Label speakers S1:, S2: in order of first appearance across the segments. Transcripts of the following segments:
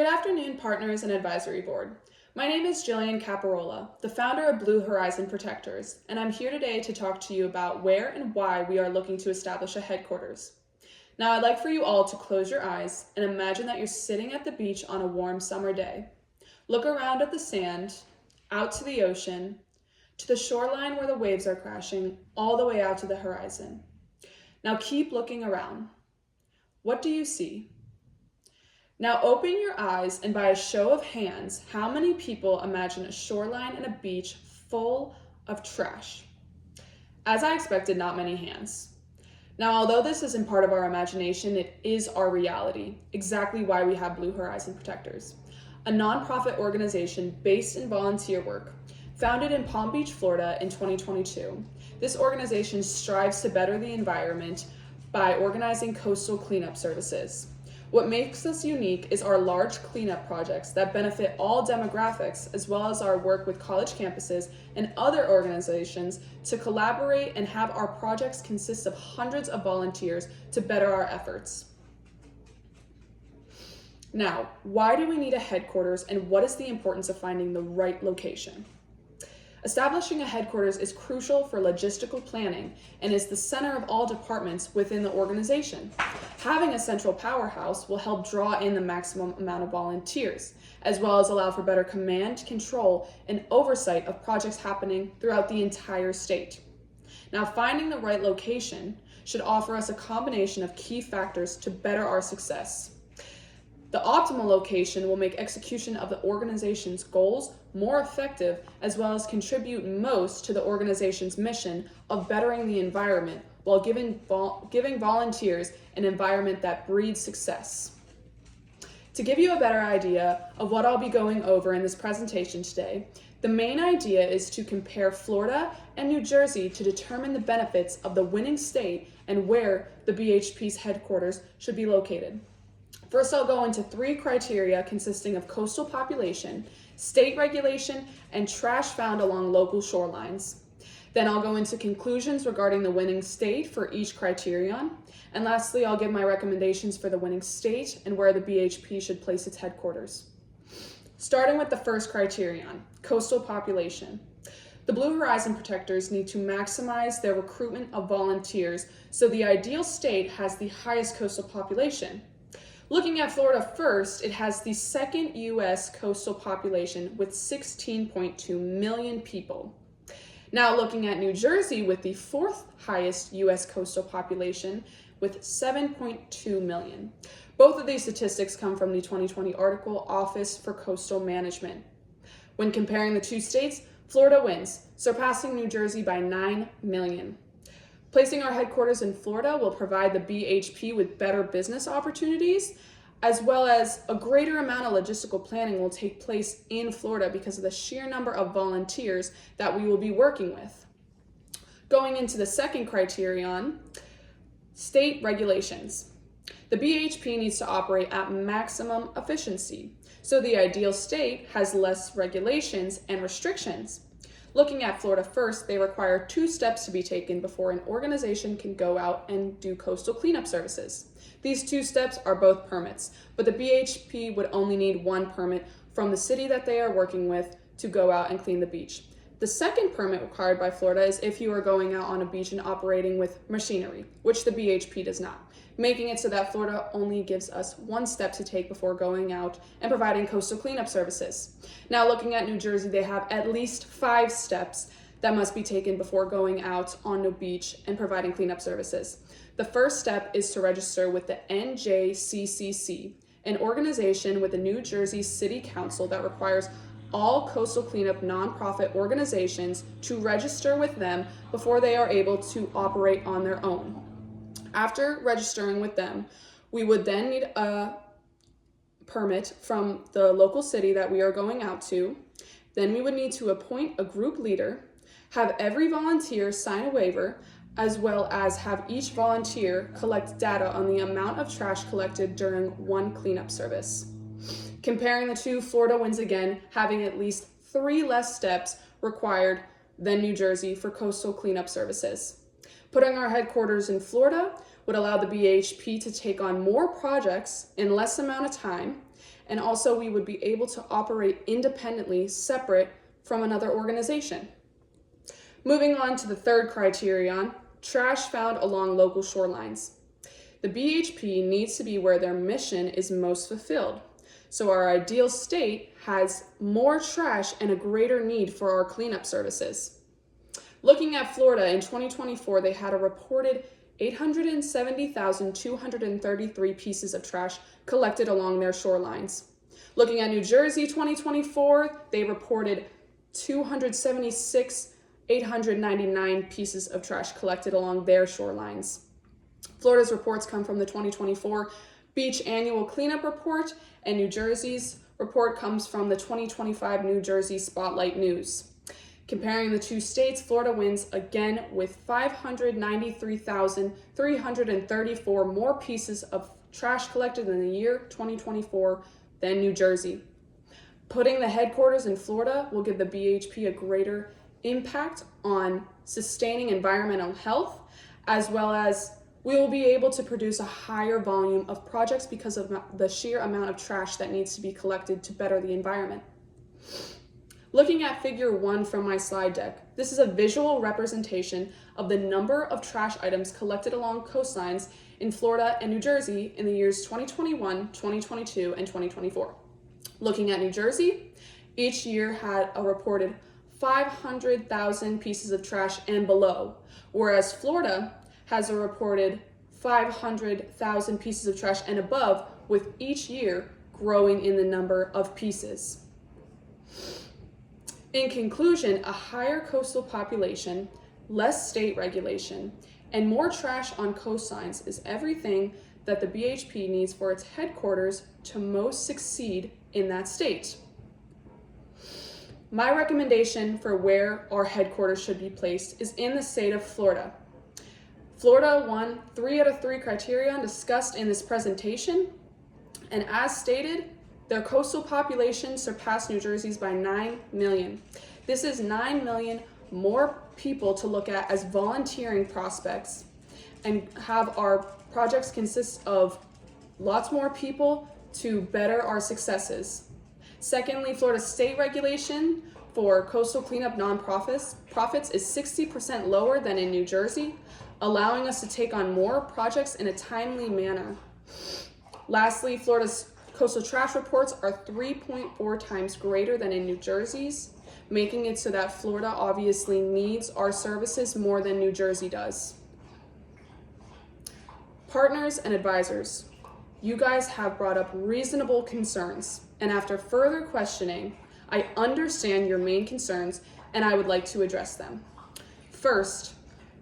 S1: Good afternoon, partners and advisory board. My name is Jillian Caprarola, the founder of Blue Horizon Protectors, and I'm here today to talk to you about where and why we are looking to establish a headquarters. Now, I'd like for you all to close your eyes and imagine that you're sitting at the beach on a warm summer day. Look around at the sand, out to the ocean, to the shoreline where the waves are crashing, all the way out to the horizon. Now keep looking around. What do you see? Now open your eyes and by a show of hands, how many people imagine a shoreline and a beach full of trash? As I expected, not many hands. Now, although this isn't part of our imagination, it is our reality, exactly why we have Blue Horizon Protectors, a nonprofit organization based in volunteer work, founded in Palm Beach, Florida in 2022. This organization strives to better the environment by organizing coastal cleanup services. What makes us unique is our large cleanup projects that benefit all demographics, as well as our work with college campuses and other organizations to collaborate and have our projects consist of hundreds of volunteers to better our efforts. Now, why do we need a headquarters and what is the importance of finding the right location? Establishing a headquarters is crucial for logistical planning and is the center of all departments within the organization. Having a central powerhouse will help draw in the maximum amount of volunteers, as well as allow for better command, control, and oversight of projects happening throughout the entire state. Now, finding the right location should offer us a combination of key factors to better our success. The optimal location will make execution of the organization's goals more effective, as well as contribute most to the organization's mission of bettering the environment while giving volunteers an environment that breeds success. To give you a better idea of what I'll be going over in this presentation today, the main idea is to compare Florida and New Jersey to determine the benefits of the winning state and where the BHP's headquarters should be located. First, I'll go into 3 criteria consisting of coastal population, state regulation, and trash found along local shorelines. Then I'll go into conclusions regarding the winning state for each criterion. And lastly, I'll give my recommendations for the winning state and where the BHP should place its headquarters. Starting with the first criterion, coastal population. The Blue Horizon Protectors need to maximize their recruitment of volunteers, so the ideal state has the highest coastal population. Looking at Florida first, it has the second U.S. coastal population with 16.2 million people. Now looking at New Jersey with the 4th highest U.S. coastal population with 7.2 million. Both of these statistics come from the 2020 article, Office for Coastal Management. When comparing the two states, Florida wins, surpassing New Jersey by 9 million. Placing our headquarters in Florida will provide the BHP with better business opportunities, as well as a greater amount of logistical planning will take place in Florida because of the sheer number of volunteers that we will be working with. Going into the second criterion, state regulations. The BHP needs to operate at maximum efficiency, so the ideal state has less regulations and restrictions. Looking at Florida first, they require 2 steps to be taken before an organization can go out and do coastal cleanup services. These 2 steps are both permits, but the BHP would only need 1 permit from the city that they are working with to go out and clean the beach. The second permit required by Florida is if you are going out on a beach and operating with machinery, which the BHP does not, making it so that Florida only gives us 1 step to take before going out and providing coastal cleanup services. Now looking at New Jersey, they have at least 5 steps that must be taken before going out on the beach and providing cleanup services. The first step is to register with the NJCCC, an organization with the New Jersey City Council that requires all coastal cleanup nonprofit organizations to register with them before they are able to operate on their own. After registering with them, we would then need a permit from the local city that we are going out to. Then we would need to appoint a group leader, have every volunteer sign a waiver, as well as have each volunteer collect data on the amount of trash collected during 1 cleanup service. Comparing the two, Florida wins again, having at least 3 less steps required than New Jersey for coastal cleanup services. Putting our headquarters in Florida would allow the BHP to take on more projects in less amount of time, And also we would be able to operate independently, separate from another organization. Moving on to the third criterion, trash found along local shorelines. The BHP needs to be where their mission is most fulfilled. So our ideal state has more trash and a greater need for our cleanup services. Looking at Florida in 2024, they had a reported 870,233 pieces of trash collected along their shorelines. Looking at New Jersey 2024, they reported 276,899 pieces of trash collected along their shorelines. Florida's reports come from the 2024 Beach Annual Cleanup Report, and New Jersey's report comes from the 2025 New Jersey Spotlight News. Comparing the two states, Florida wins again with 593,334 more pieces of trash collected in the year 2024 than New Jersey. Putting the headquarters in Florida will give the BHP a greater impact on sustaining environmental health, as well as we will be able to produce a higher volume of projects because of the sheer amount of trash that needs to be collected to better the environment. Looking at figure 1 from my slide deck, this is a visual representation of the number of trash items collected along coastlines in Florida and New Jersey in the years 2021, 2022, and 2024. Looking at New Jersey, each year had a reported 500,000 pieces of trash and below, whereas Florida has a reported 500,000 pieces of trash and above, with each year growing in the number of pieces. In conclusion, a higher coastal population, less state regulation, and more trash on coastlines is everything that the BHP needs for its headquarters to most succeed in that state. My recommendation for where our headquarters should be placed is in the state of Florida. Florida won 3 out of 3 criterion discussed in this presentation, and as stated, their coastal population surpassed New Jersey's by 9 million. This is 9 million more people to look at as volunteering prospects, and have our projects consist of lots more people to better our successes. Secondly, Florida's state regulation for coastal cleanup nonprofits is 60% lower than in New Jersey, allowing us to take on more projects in a timely manner. Lastly, Florida's coastal trash reports are 3.4 times greater than in New Jersey's, making it so that Florida obviously needs our services more than New Jersey does. Partners and advisors, you guys have brought up reasonable concerns, and after further questioning, I understand your main concerns and I would like to address them. First,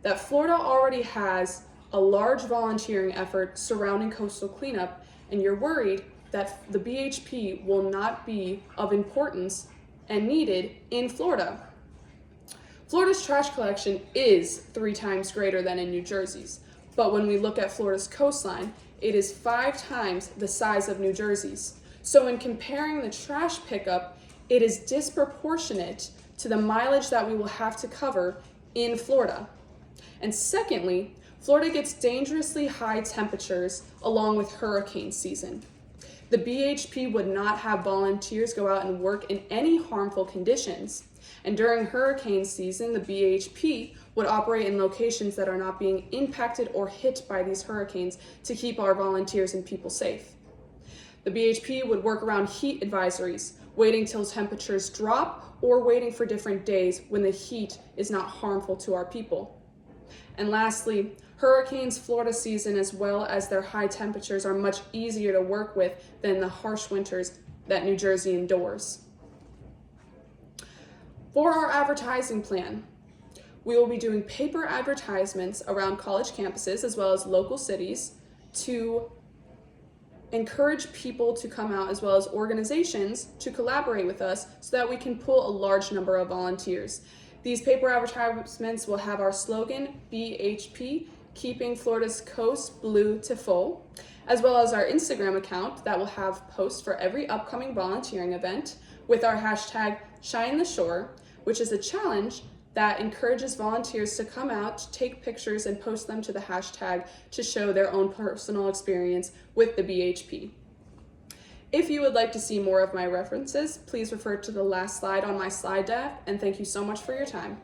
S1: that Florida already has a large volunteering effort surrounding coastal cleanup, and you're worried that the BHP will not be of importance and needed in Florida. Florida's trash collection is 3 times greater than in New Jersey's, but when we look at Florida's coastline, it is 5 times the size of New Jersey's. So in comparing the trash pickup, it is disproportionate to the mileage that we will have to cover in Florida. And secondly, Florida gets dangerously high temperatures along with hurricane season. The BHP would not have volunteers go out and work in any harmful conditions. And during hurricane season, the BHP would operate in locations that are not being impacted or hit by these hurricanes to keep our volunteers and people safe. The BHP would work around heat advisories, waiting till temperatures drop or waiting for different days when the heat is not harmful to our people. And lastly, hurricanes Florida season as well as their high temperatures are much easier to work with than the harsh winters that New Jersey endures. For our advertising plan, we will be doing paper advertisements around college campuses as well as local cities to encourage people to come out as well as organizations to collaborate with us so that we can pull a large number of volunteers. These paper advertisements will have our slogan, BHP, Keeping Florida's Coast Blue to Full, as well as our Instagram account that will have posts for every upcoming volunteering event with our hashtag Shine the Shore, which is a challenge that encourages volunteers to come out, take pictures, and post them to the hashtag to show their own personal experience with the BHP. If you would like to see more of my references, please refer to the last slide on my slide deck, and thank you so much for your time.